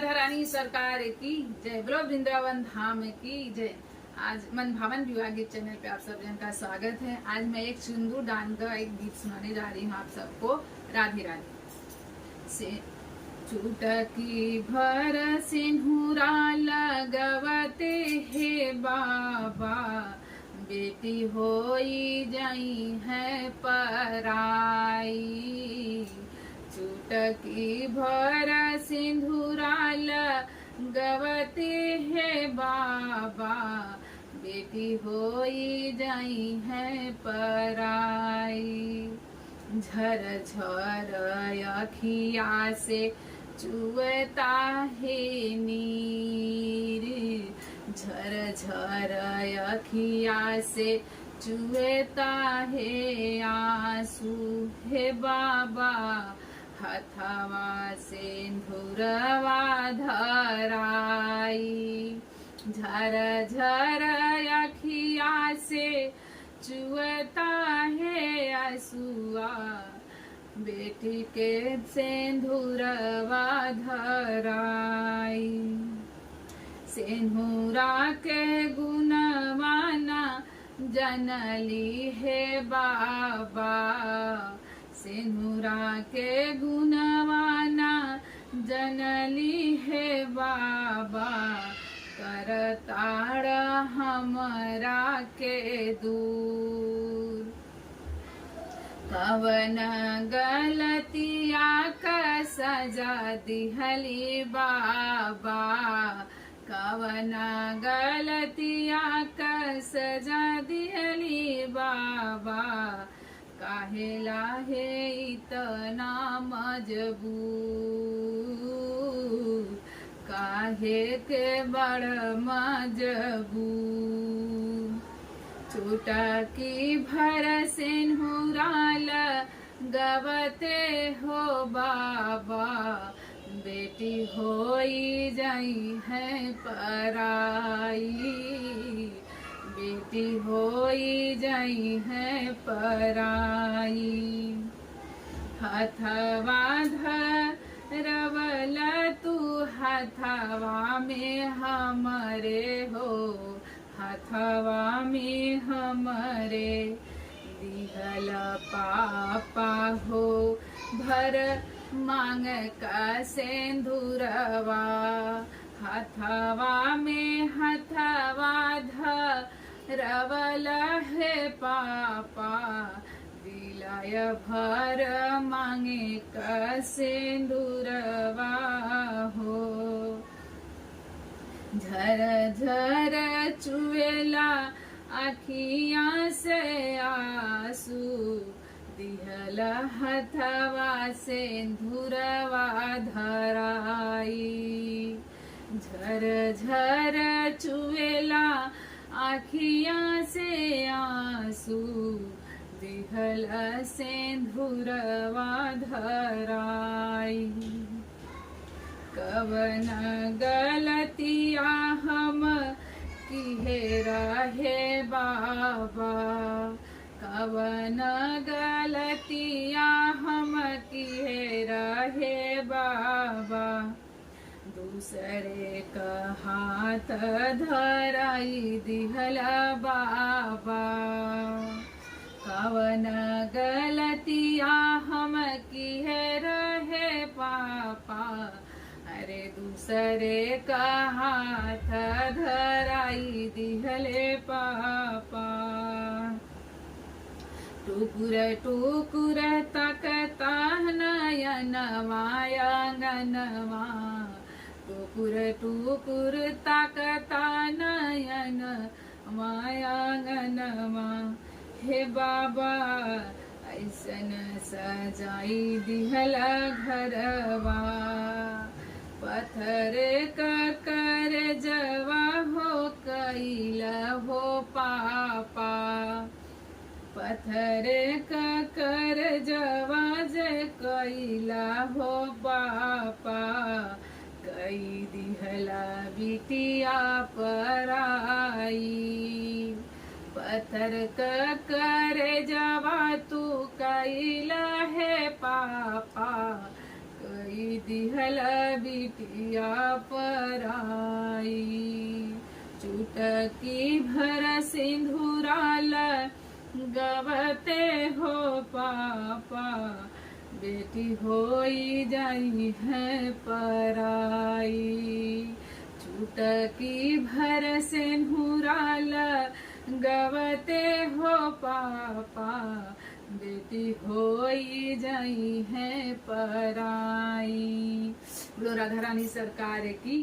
राधा रानी सरकार की जय, बोलो वृंदावन धाम की जय। आज मन भावन विवाह गीत चैनल पे आप सब जन का स्वागत है। आज मैं एक सिंदूर दान का एक गीत सुनाने जा रही हूँ आप सबको। राधे राधे। से चुटकी भर सिंदूरा लगवते हे बाबा, बेटी होई जाई है पराई। चुटकी भर सिंदूरा लगवते हे बाबा, बेटी होई जाई है पराई। झर झर अखिया से चुएता है नीर, झर झर अखिया से चुएता है आंसू हे बाबा, हथवा सिंदूरवा धराई। झर झर अखिया से चुएता है आंसुआ, बेटी के सिंदूरवा धराई। सिंदूरा के गुणवाना जनली है बाबा, सिंदूरा के गुणवाना जनली है बाबा, करताड़ हमरा के दूर। कवन गलतिया का सजा दिहली बाबा, कवन गलतिया का सजा दिहली बाबा, काहेला है इतना मजबूर, काहे के बड़ मजबूर। चुटकी भर सिंदूरा लगवते हो बाबा, बेटी होई जाई है पराई, बेटी होई जाई है पराई। हथवा धरवल तू हथवा में हमरे हो, हथवा में हमरे दिहल पापा हो, भर मांग का सिंदूरवा। हथवा में हथवा धरवल है पापा, दिलाय भर मांगे का सिंदूरवा हो। झर झर चुएला अखिया से आंसू, दिहल हथवा सिंदूरवा धराई। झर झर चुएला अखिया से आंसू, दिहल सिंदूरवा धराई। कवन गलतिया हम किहे रहे बाबा, कवन गलतिया हम किहे रहे बाबा, दूसरे का हाथ धराई दिहल बाबा। कवन गलतिया हम किहे रहे पापा, अरे दूसरे का हाथ धराई दिहले पापा। टुकुर टुकुर तकता नयनवा आंगनवा, टुकुर टुकुर तकता नयनवा आंगनवा, हे बाबा ऐसन सजाई दिहल घरवा। पत्थर का कर जवा हो कैला हो पापा, पत्थर का कर जवा जे कैला हो पापा, कई दिहला बिटिया पराई। पत्थर का कर जवा तू कैला है पापा, कई दिहल बिटिया पराई। चुटकी भर सिंधुराल गवते हो पापा, बेटी होई जाई है पराई। चुटकी भर सिंधुराल गवते हो पापा, बेटी होई जाई है पराई। बोलो राधा रानी सरकार की।